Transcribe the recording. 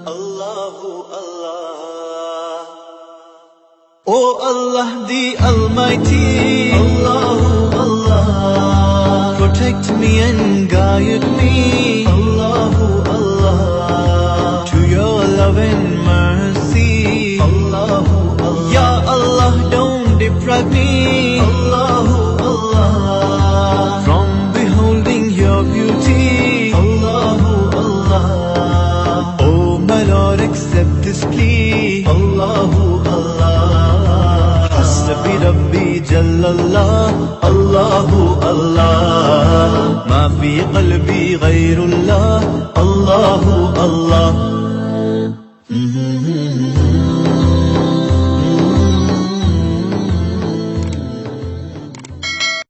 Allahu Allah. Oh Allah the Almighty, Allahu Allah, protect me and guide me, Allahu Allah, to your love and mercy, Allahu Allah. Ya Allah, don't deprive me, Allahu Allah, from beholding your beauty, Allahu Allah. Oh my Lord, accept this plea, Allahu Allah. Hasbi Rabbi Jallallah, Allahu Allah. Ma fi qalbi ghayrullah,